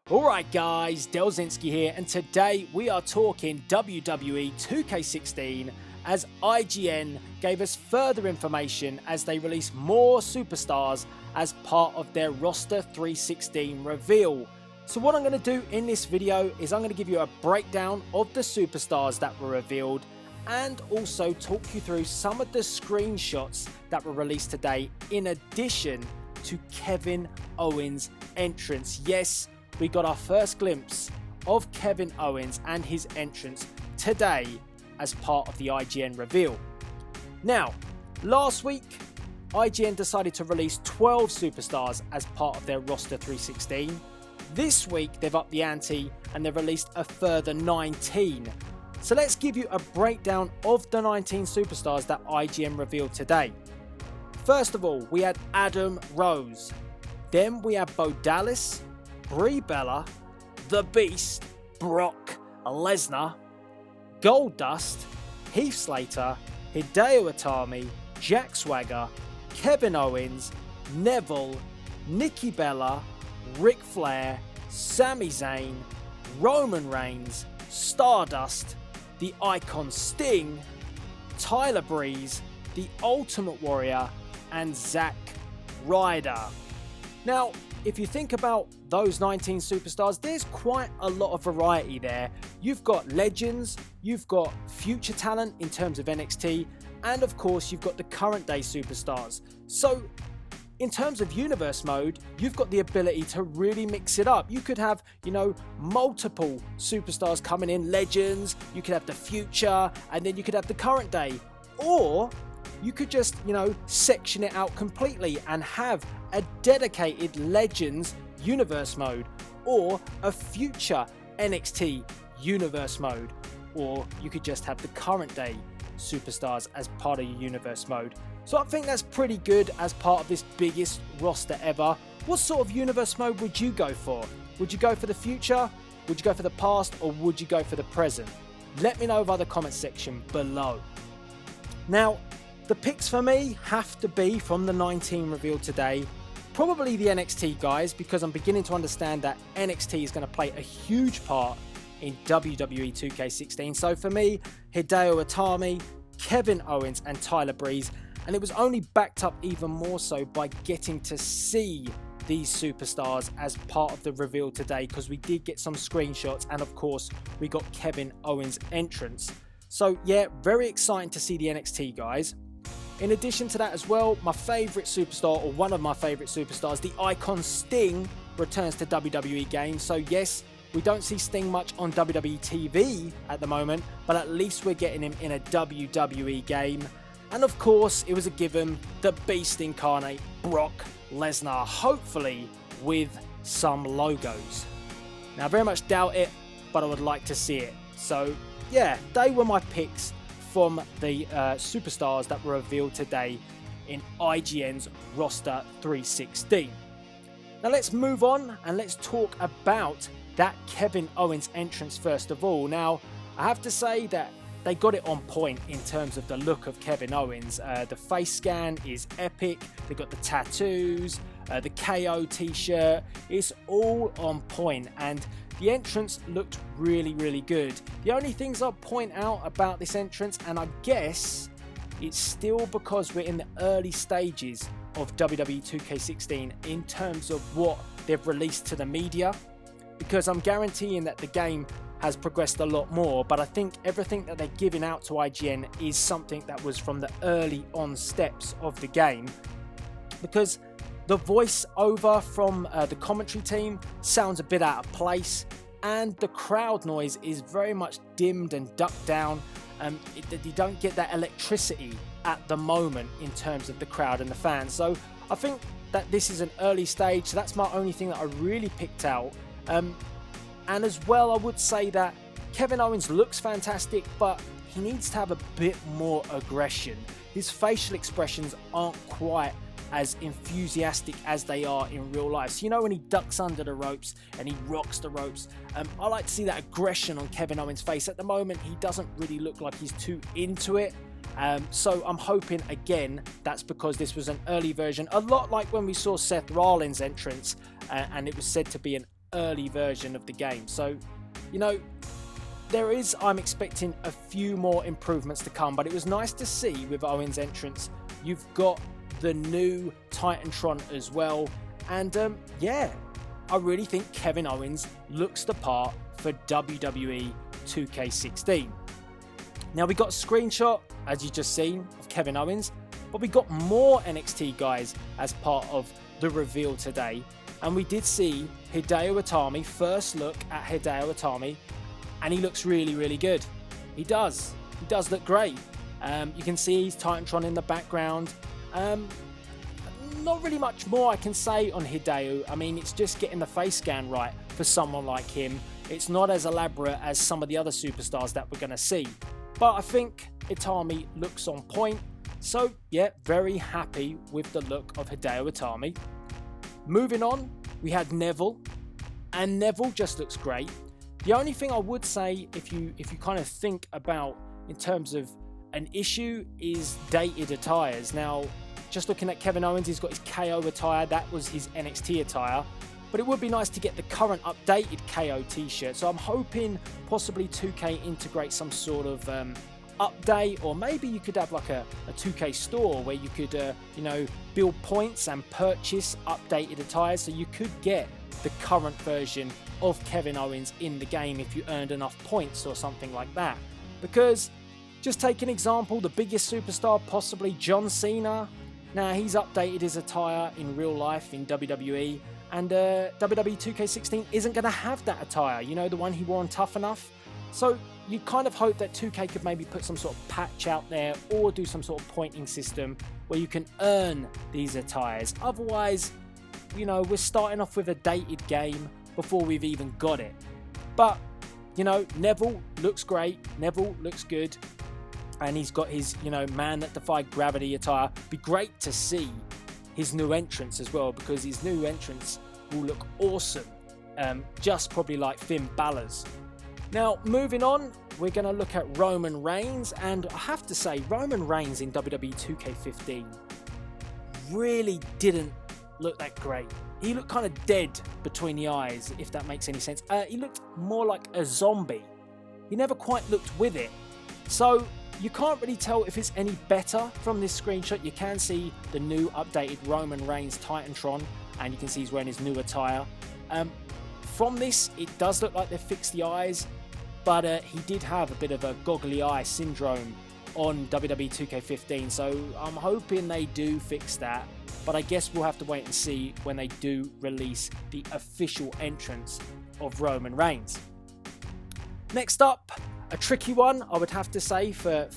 Alright guys, Delzinski here, and today we are talking WWE 2K16 as IGN gave us further information as they release more superstars as part of their Roster 316 reveal. So what I'm going to do in this video is I'm going to give you a breakdown of the superstars that were revealed and also talk you through some of the screenshots that were released today in addition to Kevin Owens' entrance. Yes, we got our first glimpse of Kevin Owens and his entrance today as part of the IGN reveal. Now, last week, IGN decided to release 12 superstars as part of their Roster 316. This week, they've upped the ante and they've released a further 19. So let's give you a breakdown of the 19 superstars that IGN revealed today. First of all, we had Adam Rose. Then we had Bo Dallas, Brie Bella, The Beast, Brock Lesnar, Goldust, Heath Slater, Hideo Itami, Jack Swagger, Kevin Owens, Neville, Nikki Bella, Ric Flair, Sami Zayn, Roman Reigns, Stardust, the Icon Sting, Tyler Breeze, the Ultimate Warrior, and Zack Ryder. Now, if you think about those 19 superstars, there's quite a lot of variety there. You've got legends, you've got future talent in terms of NXT, and of course you've got the current day superstars. So in terms of universe mode, you've got the ability to really mix it up. You could have, multiple superstars coming in, legends, you could have the future, and then you could have the current day. Or you could just, section it out completely and have a dedicated Legends universe mode or a future NXT universe mode, or you could just have the current day superstars as part of your universe mode. So I think that's pretty good as part of this biggest roster ever. What sort of universe mode would you go for? Would you go for the future? Would you go for the past? Or would you go for the present? Let me know via the comment section below. Now, the picks for me have to be from the 19 revealed today. Probably the NXT guys, because I'm beginning to understand that NXT is going to play a huge part in WWE 2K16. So for me, Hideo Itami, Kevin Owens and Tyler Breeze. And it was only backed up even more so by getting to see these superstars as part of the reveal today, because we did get some screenshots and of course we got Kevin Owens' entrance. So yeah, very exciting to see the NXT guys. In addition to that as well, my favourite superstar, or one of my favourite superstars, the Icon Sting, returns to WWE games. So yes, we don't see Sting much on WWE TV at the moment, but at least we're getting him in a WWE game. And of course, it was a given, the Beast incarnate, Brock Lesnar, hopefully with some logos. Now, I very much doubt it, but I would like to see it. So yeah, they were my picks from the superstars that were revealed today in IGN's Roster 316. Now let's move on and let's talk about that Kevin Owens entrance first of all. Now, I have to say that they got it on point in terms of the look of Kevin Owens. The face scan is epic. They got the tattoos, the KO t-shirt. It's all on point, and the entrance looked really, really good. The only things I'll point out about this entrance, and I guess it's still because we're in the early stages of WWE 2K16 in terms of what they've released to the media, because I'm guaranteeing that the game has progressed a lot more, but I think everything that they're giving out to IGN is something that was from the early on steps of the game, because the voice-over from the commentary team sounds a bit out of place, and the crowd noise is very much dimmed and ducked down. You don't get that electricity at the moment in terms of the crowd and the fans. So I think that this is an early stage, so that's my only thing that I really picked out. And as well, I would say that Kevin Owens looks fantastic, but he needs to have a bit more aggression. His facial expressions aren't quite as enthusiastic as they are in real life. So when he ducks under the ropes and he rocks the ropes, I like to see that aggression on Kevin Owens' face. At the moment, he doesn't really look like he's too into it. So I'm hoping, again, that's because this was an early version, a lot like when we saw Seth Rollins' entrance, and it was said to be an early version of the game. So, I'm expecting a few more improvements to come, but it was nice to see with Owens' entrance, you've got the new Titantron as well. And I really think Kevin Owens looks the part for WWE 2K16. Now, we got a screenshot, as you just seen, of Kevin Owens, but we got more NXT guys as part of the reveal today. And we did see Hideo Itami, first look at Hideo Itami, and he looks really, really good. He does look great. You can see his Titantron in the background. Not really much more I can say on Hideo. I mean, it's just getting the face scan right for someone like him. It's not as elaborate as some of the other superstars that we're going to see. But I think Itami looks on point. So, yeah, very happy with the look of Hideo Itami. Moving on, we had Neville. And Neville just looks great. The only thing I would say, if you kind of think about in terms of an issue, is dated attires. Now, just looking at Kevin Owens, he's got his KO attire. That was his NXT attire. But it would be nice to get the current updated KO t-shirt. So I'm hoping possibly 2K integrate some sort of update, or maybe you could have like a 2K store where you could, build points and purchase updated attires. So you could get the current version of Kevin Owens in the game if you earned enough points or something like that. Because, just take an example, the biggest superstar, possibly John Cena. Now, he's updated his attire in real life in WWE, and WWE 2K16 isn't going to have that attire, the one he wore on Tough Enough. So you kind of hope that 2K could maybe put some sort of patch out there, or do some sort of pointing system where you can earn these attires. Otherwise, we're starting off with a dated game before we've even got it. But, Neville looks great. Neville looks good. And he's got his, man that defied gravity attire. Be great to see his new entrance as well, because his new entrance will look awesome. Just probably like Finn Balor's. Now, moving on, we're going to look at Roman Reigns. And I have to say, Roman Reigns in WWE 2K15 really didn't look that great. He looked kind of dead between the eyes, if that makes any sense. He looked more like a zombie. He never quite looked with it. So you can't really tell if it's any better from this screenshot. You can see the new updated Roman Reigns Titantron, and you can see he's wearing his new attire. From this, it does look like they've fixed the eyes, but he did have a bit of a goggly eye syndrome on WWE 2K15, so I'm hoping they do fix that. But I guess we'll have to wait and see when they do release the official entrance of Roman Reigns. Next up, a tricky one, I would have to say, for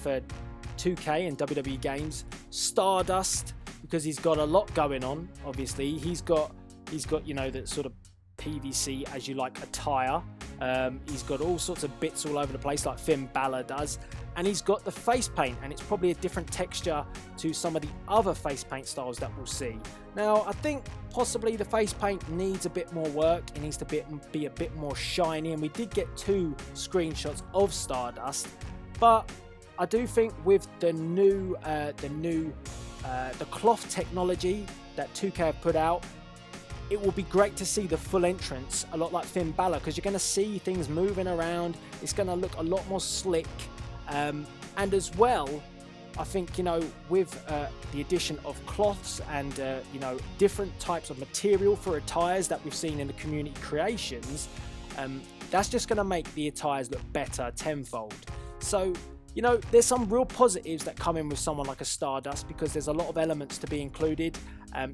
2K and WWE games, Stardust, because he's got a lot going on. Obviously, he's got the sort of PVC as you like attire. He's got all sorts of bits all over the place like Finn Balor does, and he's got the face paint, and it's probably a different texture to some of the other face paint styles that we'll see. Now, I think possibly the face paint needs a bit more work. It needs to be a bit more shiny, and we did get 2 screenshots of Stardust, but I do think with the cloth technology that 2K have put out, it will be great to see the full entrance, a lot like Finn Balor, because you're going to see things moving around. It's going to look a lot more slick. And as well, I think, with the addition of cloths and, different types of material for attires that we've seen in the community creations, that's just going to make the attires look better tenfold. So, there's some real positives that come in with someone like a Stardust, because there's a lot of elements to be included.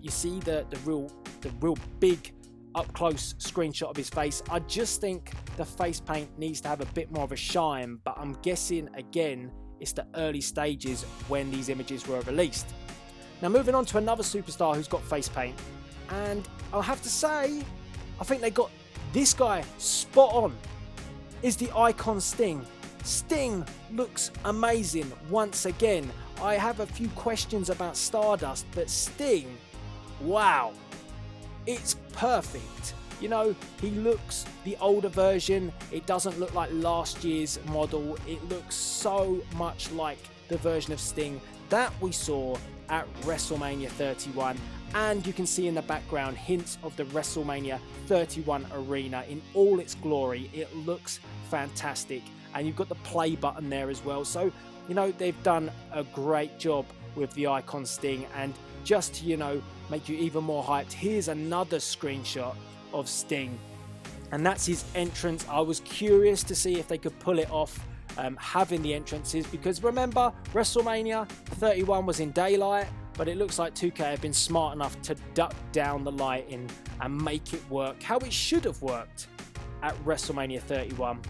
You see the real big up close screenshot of his face. I just think the face paint needs to have a bit more of a shine, but I'm guessing again it's the early stages when these images were released. Now, moving on to another superstar who's got face paint, and I'll have to say I think they got this guy spot on. Is the icon Sting. Sting looks amazing once again. I have a few questions about Stardust, but Sting, wow, it's perfect. He looks the older version. It doesn't look like last year's model. It looks so much like the version of Sting that we saw at WrestleMania 31. And you can see in the background hints of the WrestleMania 31 arena in all its glory. It looks fantastic. And you've got the play button there as well. So, they've done a great job with the icon Sting. And just to, make you even more hyped, here's another screenshot of Sting. And that's his entrance. I was curious to see if they could pull it off, having the entrances. Because remember, WrestleMania 31 was in daylight. But it looks like 2K have been smart enough to duck down the lighting and make it work how it should have worked at WrestleMania 31.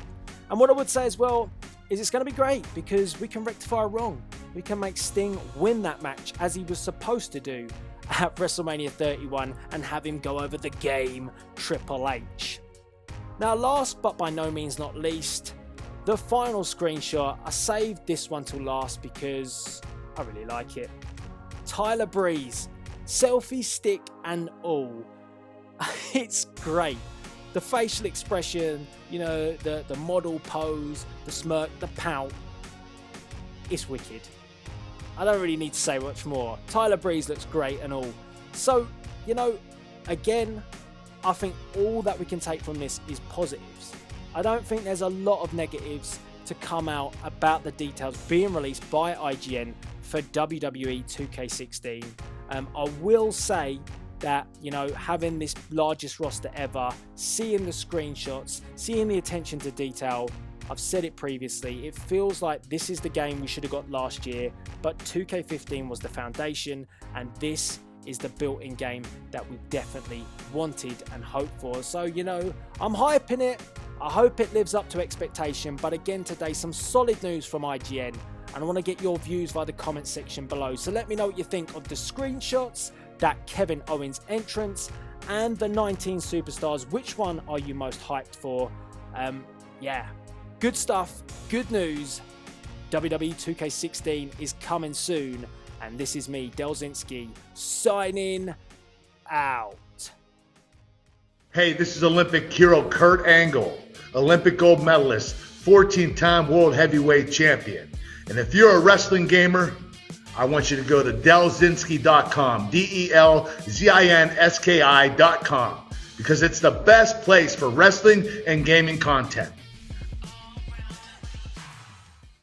And what I would say as well is it's going to be great because we can rectify a wrong. We can make Sting win that match as he was supposed to do at WrestleMania 31 and have him go over the game Triple H. Now, last but by no means not least, the final screenshot. I saved this one till last because I really like it. Tyler Breeze, selfie stick and all. It's great. The facial expression, the model pose, the smirk, the pout. It's wicked. I don't really need to say much more. Tyler Breeze looks great and all. So, again, I think all that we can take from this is positives. I don't think there's a lot of negatives to come out about the details being released by IGN for WWE 2K16. I will say that, having this largest roster ever, seeing the screenshots, seeing the attention to detail, I've said it previously, it feels like this is the game we should have got last year, but 2K15 was the foundation, and this is the built-in game that we definitely wanted and hoped for. So, I'm hyping it. I hope it lives up to expectation, but again today, some solid news from IGN. And I want to get your views via the comment section below. So let me know what you think of the screenshots, that Kevin Owens entrance, and the 19 superstars. Which one are you most hyped for? Good stuff, good news. WWE 2K16 is coming soon. And this is me, Delzinski, signing out. Hey, this is Olympic hero Kurt Angle, Olympic gold medalist, 14-time world heavyweight champion. And if you're a wrestling gamer, I want you to go to Delzinski.com, DELZINSKI.com, because it's the best place for wrestling and gaming content.